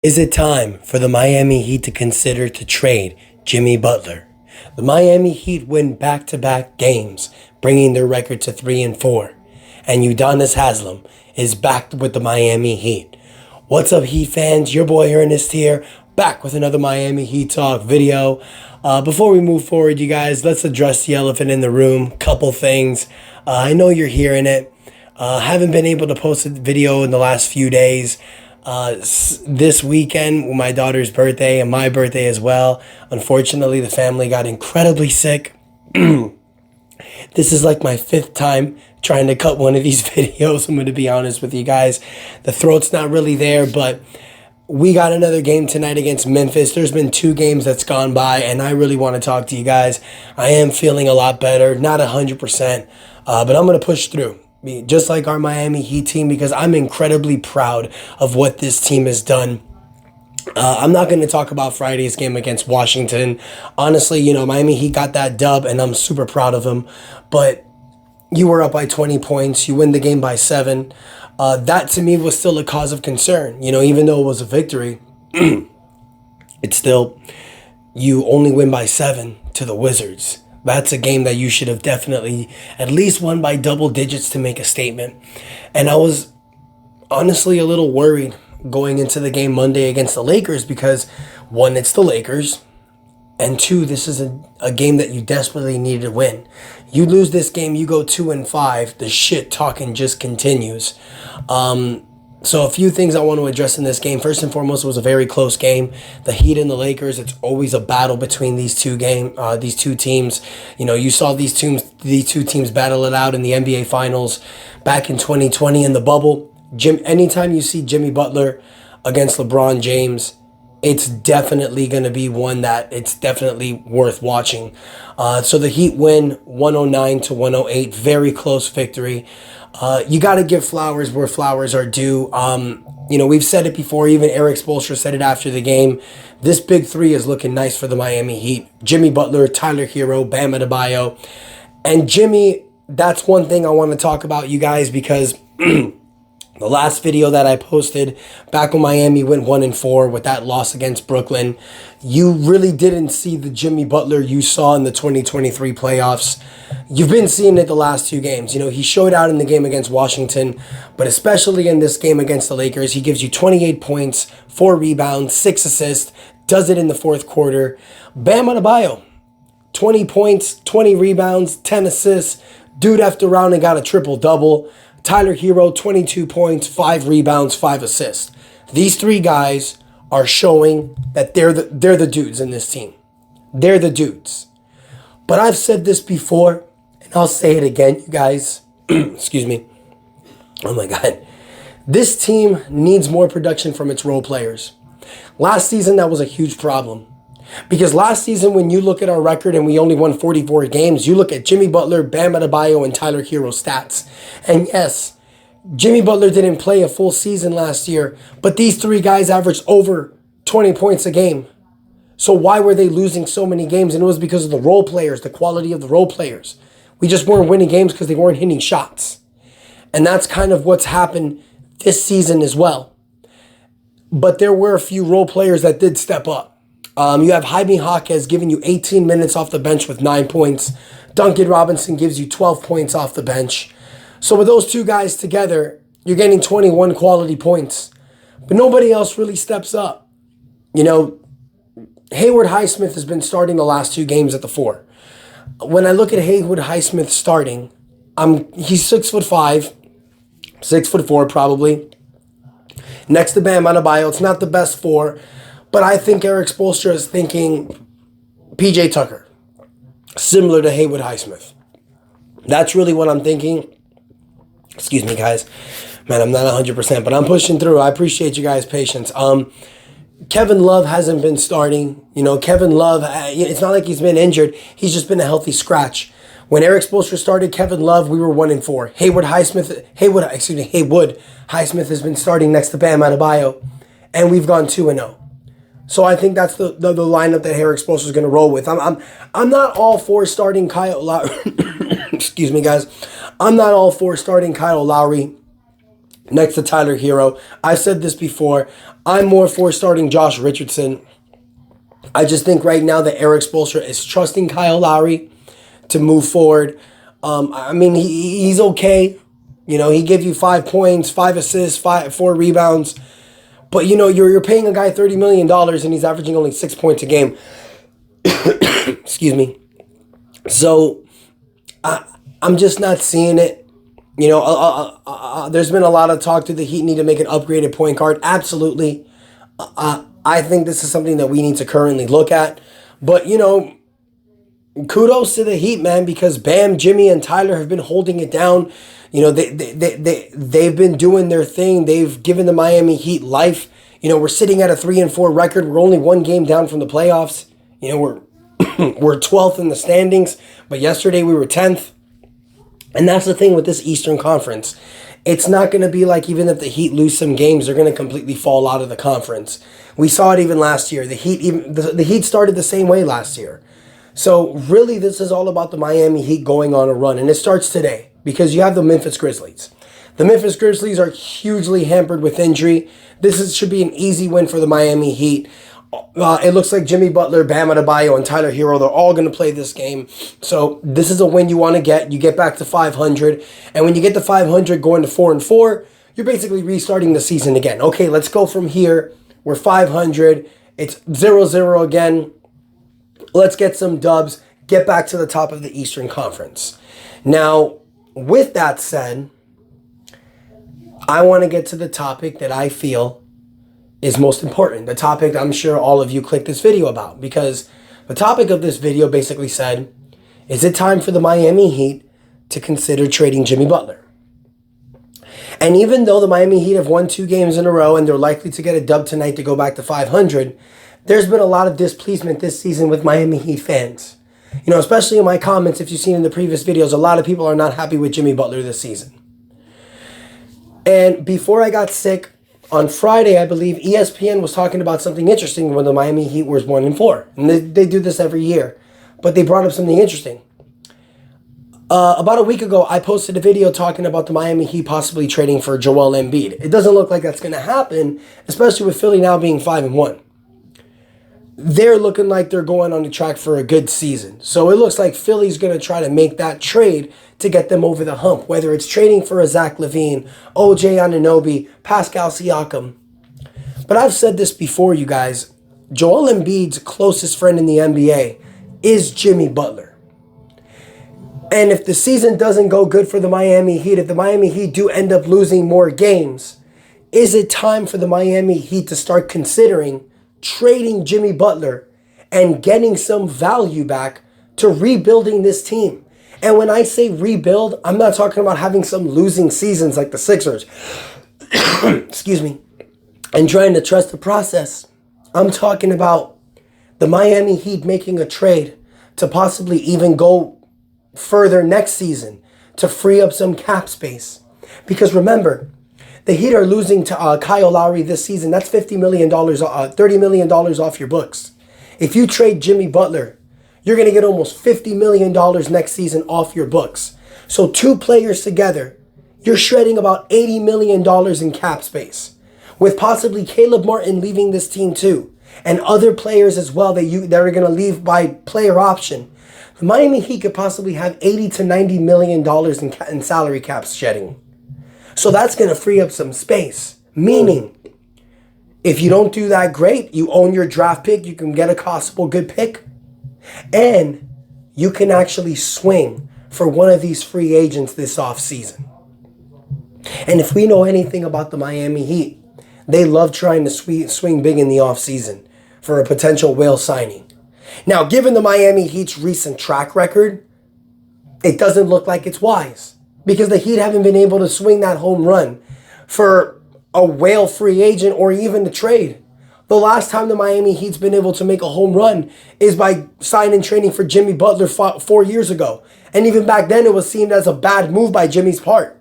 Is it time for the Miami Heat to consider to trade Jimmy Butler? The Miami Heat win back-to-back games, bringing their record to 3-4. And Udonis Haslam is back with the Miami Heat. What's up, Heat fans? Your boy Ernest here, back with another Miami Heat Talk video. Before we move forward, you guys, let's address the elephant in the room. Couple things. I know you're hearing it. Haven't been able to post a video in the last few days. This weekend, my daughter's birthday and my birthday as well. Unfortunately, the family got incredibly sick. This is like my fifth time trying to cut one of these videos. I'm going to be honest with you guys. The throat's not really there, but we got another game tonight against Memphis. There's been two games that's gone by, and I really want to talk to you guys. I am feeling a lot better, not 100%, but I'm going to push through. Just like our Miami Heat team, because I'm incredibly proud of what this team has done. I'm not going to talk about Friday's game against Washington. Honestly, Miami Heat got that dub, and I'm super proud of them. But you were up by 20 points. You win the game by 7. That, to me, was still a cause of concern. Even though it was a victory, it's still, you only win by 7 to the Wizards. That's a game that you should have definitely at least won by double digits to make a statement. And I was honestly a little worried going into the game Monday against the Lakers because, one, it's the Lakers, and two, this is a game that you desperately needed to win. You lose this game, you go 2-5, the shit talking just continues. So a few things I want to address in this game. First and foremost, it was a very close game. The Heat and the Lakers, it's always a battle between these two teams. You saw these two teams battle it out in the NBA Finals back in 2020 in the bubble. Anytime you see Jimmy Butler against LeBron James, it's definitely going to be one that it's definitely worth watching. So the Heat win 109-108, very close victory. You got to give flowers where flowers are due. We've said it before. Even Eric Spoelstra said it after the game. This big three is looking nice for the Miami Heat. Jimmy Butler, Tyler Hero, Bam Adebayo. And Jimmy, that's one thing I want to talk about, you guys, because the last video that I posted back when Miami went 1-4 with that loss against Brooklyn, you really didn't see the Jimmy Butler you saw in the 2023 playoffs. You've been seeing it the last two games. He showed out in the game against Washington, but especially in this game against the Lakers, he gives you 28 points, 4 rebounds, 6 assists, does it in the fourth quarter. Bam Adebayo, 20 points, 20 rebounds, 10 assists. Dude after round and got a triple-double. Tyler Hero, 22 points, 5 rebounds, 5 assists. These three guys are showing that they're the dudes in this team. They're the dudes. But I've said this before, and I'll say it again, you guys. Excuse me. Oh my God. This team needs more production from its role players. Last season, that was a huge problem. Because last season, when you look at our record and we only won 44 games, you look at Jimmy Butler, Bam Adebayo, and Tyler Hero stats. And yes, Jimmy Butler didn't play a full season last year, but these three guys averaged over 20 points a game. So why were they losing so many games? And it was because of the role players, the quality of the role players. We just weren't winning games because they weren't hitting shots. And that's kind of what's happened this season as well. But there were a few role players that did step up. You have Jaime Jaquez giving you 18 minutes off the bench with 9 points. Duncan Robinson gives you 12 points off the bench. So with those two guys together, you're getting 21 quality points. But nobody else really steps up. Haywood Highsmith has been starting the last two games at the 4. When I look at Haywood Highsmith starting, he's 6'5", 6'4" probably. Next to Bam Adebayo, it's not the best 4. But I think Eric Spoelstra is thinking P.J. Tucker, similar to Haywood Highsmith. That's really what I'm thinking. Excuse me, guys. Man, I'm not 100%, but I'm pushing through. I appreciate you guys' patience. Kevin Love hasn't been starting. Kevin Love, it's not like he's been injured. He's just been a healthy scratch. When Eric Spoelstra started Kevin Love, we were 1-4. Haywood Highsmith has been starting next to Bam Adebayo, and we've gone 2-0. So I think that's the lineup that Eric Spoelstra is going to roll with. I'm not all for starting Kyle Lowry. Excuse me, guys. I'm not all for starting Kyle Lowry next to Tyler Hero. I've said this before. I'm more for starting Josh Richardson. I just think right now that Eric Spoelstra is trusting Kyle Lowry to move forward. I mean, he's okay. You know, he gave you 5 points, 5 assists, 4 rebounds. But, you know, you're paying a guy $30 million and he's averaging only 6 points a game. Excuse me. So, I'm just not seeing it. You know, there's been a lot of talk. Do the Heat need to make an upgraded point guard? Absolutely. I think this is something that we need to currently look at. But, you know, kudos to the Heat, man, because Bam, Jimmy, and Tyler have been holding it down. You know, they've been doing their thing. They've given the Miami Heat life. You know, we're sitting at a 3-4 record. We're only 1 game down from the playoffs. You know, we're 12th in the standings, but yesterday we were 10th. And that's the thing with this Eastern Conference. It's not going to be like even if the Heat lose some games, they're going to completely fall out of the conference. We saw it even last year. The Heat started the same way last year. So really this is all about the Miami Heat going on a run. And it starts today because you have the Memphis Grizzlies. The Memphis Grizzlies are hugely hampered with injury. Should be an easy win for the Miami Heat. It looks like Jimmy Butler, Bam Adebayo, and Tyler Hero, they're all going to play this game. So this is a win you want to get. You get back to 500. And when you get to 500 going to 4-4, you're basically restarting the season again. Okay, let's go from here. We're 500. It's 0-0 again. Let's get some dubs. Get back to the top of the Eastern Conference. Now, with that said, I want to get to the topic that I feel is most important. The topic I'm sure all of you clicked this video about, because the topic of this video basically said, is it time for the Miami Heat to consider trading Jimmy Butler? And even though the Miami Heat have won 2 games in a row and they're likely to get a dub tonight to go back to 500, there's been a lot of displeasement this season with Miami Heat fans. You know, especially in my comments, if you've seen in the previous videos, a lot of people are not happy with Jimmy Butler this season. And before I got sick, on Friday, I believe, ESPN was talking about something interesting when the Miami Heat was 1-4. And they do this every year. But they brought up something interesting. About a week ago, I posted a video talking about the Miami Heat possibly trading for Joel Embiid. It doesn't look like that's going to happen, especially with Philly now being 5-1. They're looking like they're going on the track for a good season. So it looks like Philly's going to try to make that trade to get them over the hump, whether it's trading for a Zach LaVine, OJ Anunoby, Pascal Siakam. But I've said this before, you guys. Joel Embiid's closest friend in the NBA is Jimmy Butler. And if the season doesn't go good for the Miami Heat, if the Miami Heat do end up losing more games, is it time for the Miami Heat to start considering trading Jimmy Butler and getting some value back to rebuilding this team? And when I say rebuild, I'm not talking about having some losing seasons like the Sixers. Excuse me. And trying to trust the process. I'm talking about the Miami Heat making a trade to possibly even go further next season to free up some cap space. Because remember, the Heat are losing to Kyle Lowry this season. That's $50 million, $30 million off your books. If you trade Jimmy Butler, you're going to get almost $50 million next season off your books. So 2 players together, you're shredding about $80 million in cap space. With possibly Caleb Martin leaving this team too. And other players as well that are going to leave by player option. The Miami Heat could possibly have $80 to $90 million in salary cap shedding. So that's going to free up some space. Meaning, if you don't do that great, you own your draft pick, you can get a possible good pick, and you can actually swing for one of these free agents this offseason. And if we know anything about the Miami Heat, they love trying to swing big in the offseason for a potential whale signing. Now, given the Miami Heat's recent track record, it doesn't look like it's wise. Because the Heat haven't been able to swing that home run for a whale free agent or even the trade. The last time the Miami Heat's been able to make a home run is by signing and trading for Jimmy Butler 4 years ago. And even back then, it was seen as a bad move by Jimmy's part.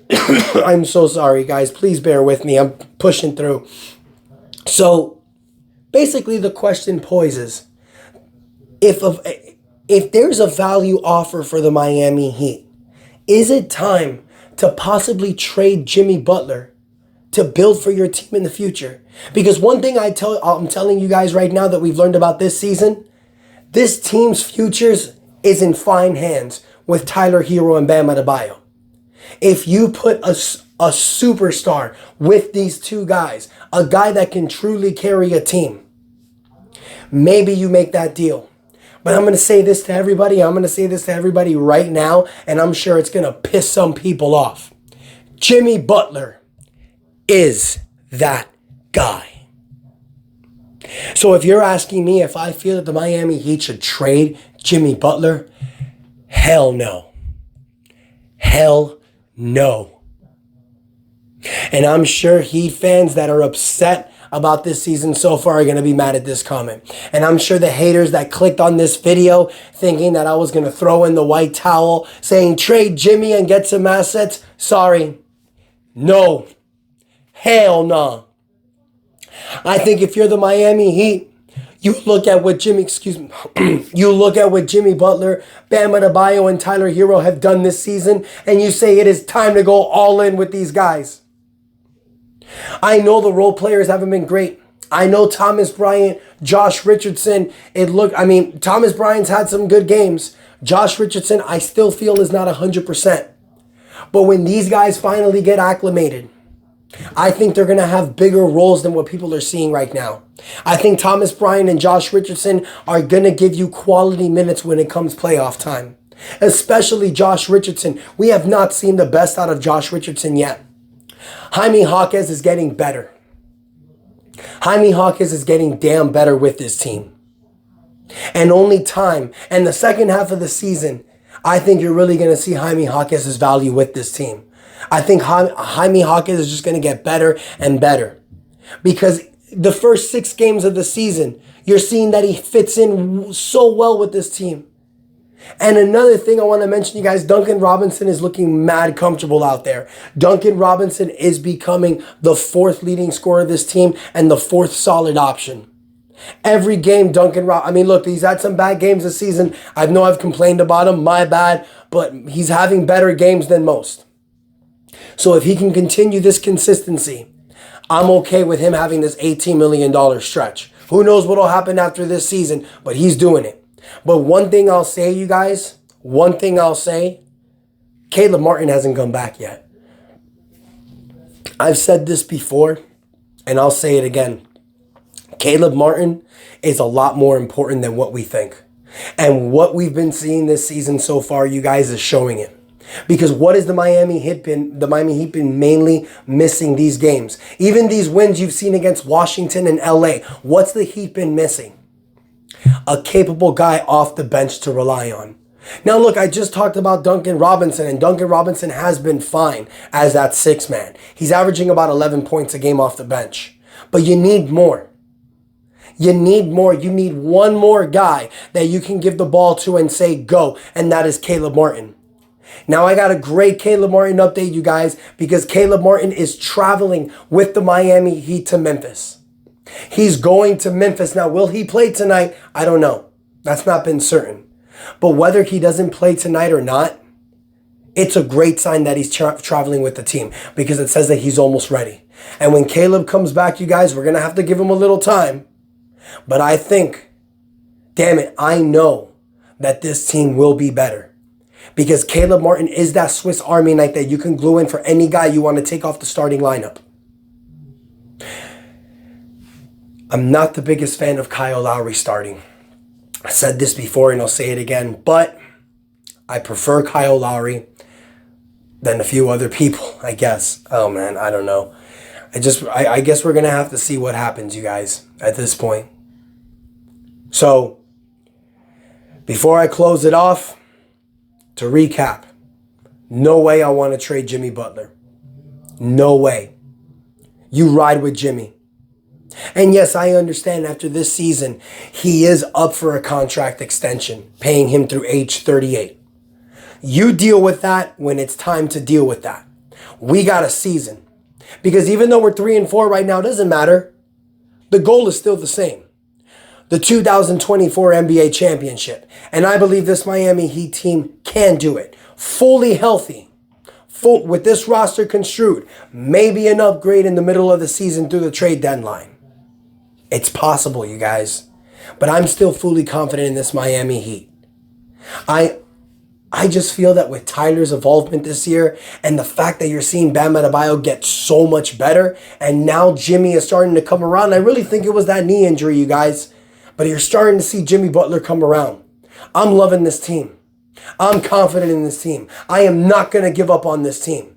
I'm so sorry, guys. Please bear with me. I'm pushing through. So, basically, the question poses, if there's a value offer for the Miami Heat, is it time to possibly trade Jimmy Butler to build for your team in the future. Because one thing I'm telling you guys right now that we've learned about this season, this team's futures is in fine hands with Tyler Hero and Bam Adebayo. If you put a superstar with these two guys, a guy that can truly carry a team, maybe you make that deal. But I'm going to say this to everybody. I'm going to say this to everybody right now, and I'm sure it's going to piss some people off. Jimmy Butler is that guy. So if you're asking me if I feel that the Miami Heat should trade Jimmy Butler, hell no. Hell no. And I'm sure Heat fans that are upset about this season so far are going to be mad at this comment. And I'm sure the haters that clicked on this video thinking that I was going to throw in the white towel saying trade Jimmy and get some assets, sorry. No. Hell no. I think if you're the Miami Heat, you look at what Jimmy Butler, Bam Adebayo, and Tyler Hero have done this season, and you say it is time to go all in with these guys. I know the role players haven't been great. I know Thomas Bryant, Josh Richardson, Thomas Bryant's had some good games. Josh Richardson, I still feel is not 100%. But when these guys finally get acclimated, I think they're going to have bigger roles than what people are seeing right now. I think Thomas Bryant and Josh Richardson are going to give you quality minutes when it comes playoff time. Especially Josh Richardson. We have not seen the best out of Josh Richardson yet. Jaime Jaquez is getting better. Jaime Jaquez is getting damn better with this team. And only time. And the second half of the season, I think you're really going to see Jaime Jaquez's value with this team. I think Jaime Jaquez is just going to get better and better. Because the first 6 games of the season, you're seeing that he fits in so well with this team. And another thing I want to mention, you guys, Duncan Robinson is looking mad comfortable out there. Duncan Robinson is becoming the 4th leading scorer of this team and the 4th solid option. Every game, look, he's had some bad games this season. I know I've complained about him, my bad, but he's having better games than most. So if he can continue this consistency, I'm okay with him having this $18 million stretch. Who knows what will happen after this season, but he's doing it. But one thing I'll say, you guys, Caleb Martin hasn't come back yet. I've said this before, and I'll say it again. Caleb Martin is a lot more important than what we think. And what we've been seeing this season so far, you guys, is showing it. Because what has the Miami Heat been mainly missing these games? Even these wins you've seen against Washington and LA, what's the Heat been missing? A capable guy off the bench to rely on. Now look, I just talked about Duncan Robinson, and Duncan Robinson has been fine as that 6th man. He's averaging about 11 points a game off the bench. But you need more. You need more. You need one more guy that you can give the ball to and say go, and that is Caleb Martin. Now, I got a great Caleb Martin update, you guys, because Caleb Martin is traveling with the Miami Heat to Memphis. He's going to Memphis. Now, will he play tonight? I don't know. That's not been certain. But whether he doesn't play tonight or not, it's a great sign that he's traveling with the team because it says that he's almost ready. And when Caleb comes back, you guys, we're going to have to give him a little time. But I think, damn it, I know that this team will be better. Because Caleb Martin is that Swiss Army knife that you can glue in for any guy you want to take off the starting lineup. I'm not the biggest fan of Kyle Lowry starting. I said this before and I'll say it again, but I prefer Kyle Lowry than a few other people, I guess. Oh man, I don't know. I guess we're going to have to see what happens, you guys, at this point. So, before I close it off, to recap, no way I want to trade Jimmy Butler. No way. You ride with Jimmy. And yes, I understand after this season, he is up for a contract extension, paying him through age 38. You deal with that when it's time to deal with that. We got a season. Because even though we're 3-4 right now, it doesn't matter. The goal is still the same. The 2024 NBA championship. And I believe this Miami Heat team can do it. Fully healthy. full with this roster construed, maybe an upgrade in the middle of the season through the trade deadline. It's possible, you guys. But I'm still fully confident in this Miami Heat. I just feel that with Tyler's involvement this year and the fact that you're seeing Bam Adebayo get so much better and now Jimmy is starting to come around. I really think it was that knee injury, you guys. But you're starting to see Jimmy Butler come around. I'm loving this team. I'm confident in this team. I am not going to give up on this team.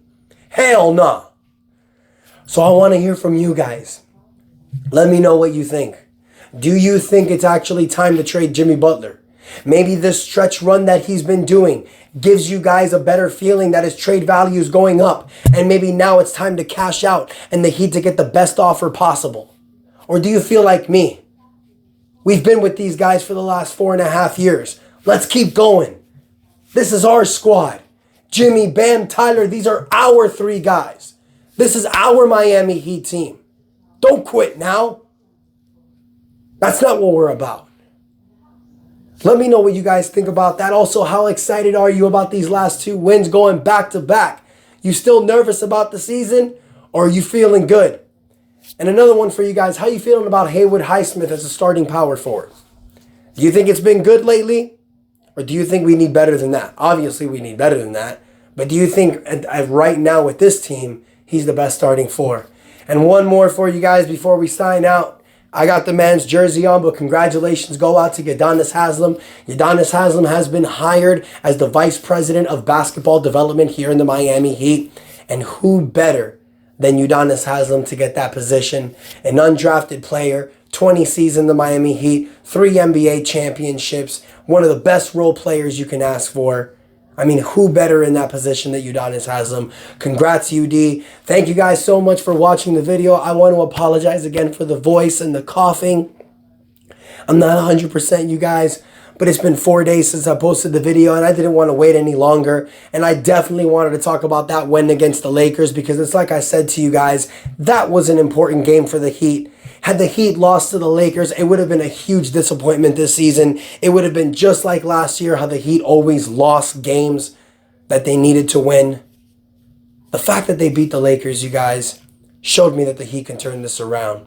Hell no. So I want to hear from you guys. Let me know what you think. Do you think it's actually time to trade Jimmy Butler? Maybe this stretch run that he's been doing gives you guys a better feeling that his trade value is going up. And maybe now it's time to cash out and the Heat to get the best offer possible. Or do you feel like me? We've been with these guys for the last 4.5 years. Let's keep going. This is our squad. Jimmy, Bam, Tyler, these are our 3 guys. This is our Miami Heat team. Don't quit now. That's not what we're about. Let me know what you guys think about that. Also, how excited are you about these last 2 wins going back to back? You still nervous about the season or are you feeling good? And another one for you guys. How you feeling about Haywood Highsmith as a starting power forward? Do you think it's been good lately? Or do you think we need better than that? Obviously, we need better than that. But do you think right now with this team, he's the best starting 4? And one more for you guys before we sign out. I got the man's jersey on, but congratulations go out to Udonis Haslam. Udonis Haslam has been hired as the Vice President of Basketball Development here in the Miami Heat. And who better than Udonis Haslam to get that position? An undrafted player, 20 seasons in the Miami Heat, 3 NBA championships, one of the best role players you can ask for. I mean, who better in that position than Udonis Haslam? Congrats, UD. Thank you guys so much for watching the video. I want to apologize again for the voice and the coughing. I'm not 100%, you guys, but it's been 4 days since I posted the video, and I didn't want to wait any longer. And I definitely wanted to talk about that win against the Lakers because it's like I said to you guys, that was an important game for the Heat. Had the Heat lost to the Lakers, it would have been a huge disappointment this season. It would have been just like last year, how the Heat always lost games that they needed to win. The fact that they beat the Lakers, you guys, showed me that the Heat can turn this around.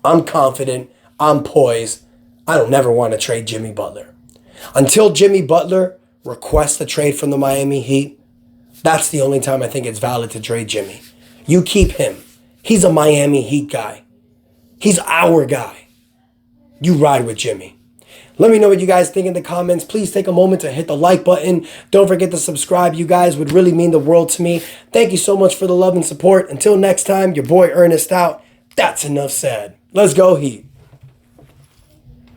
I'm confident. I'm poised. I don't never want to trade Jimmy Butler. Until Jimmy Butler requests a trade from the Miami Heat, that's the only time I think it's valid to trade Jimmy. You keep him. He's a Miami Heat guy. He's our guy. You ride with Jimmy. Let me know what you guys think in the comments. Please take a moment to hit the like button. Don't forget to subscribe. You guys would really mean the world to me. Thank you so much for the love and support. Until next time, your boy Ernest out. That's enough said. Let's go Heat.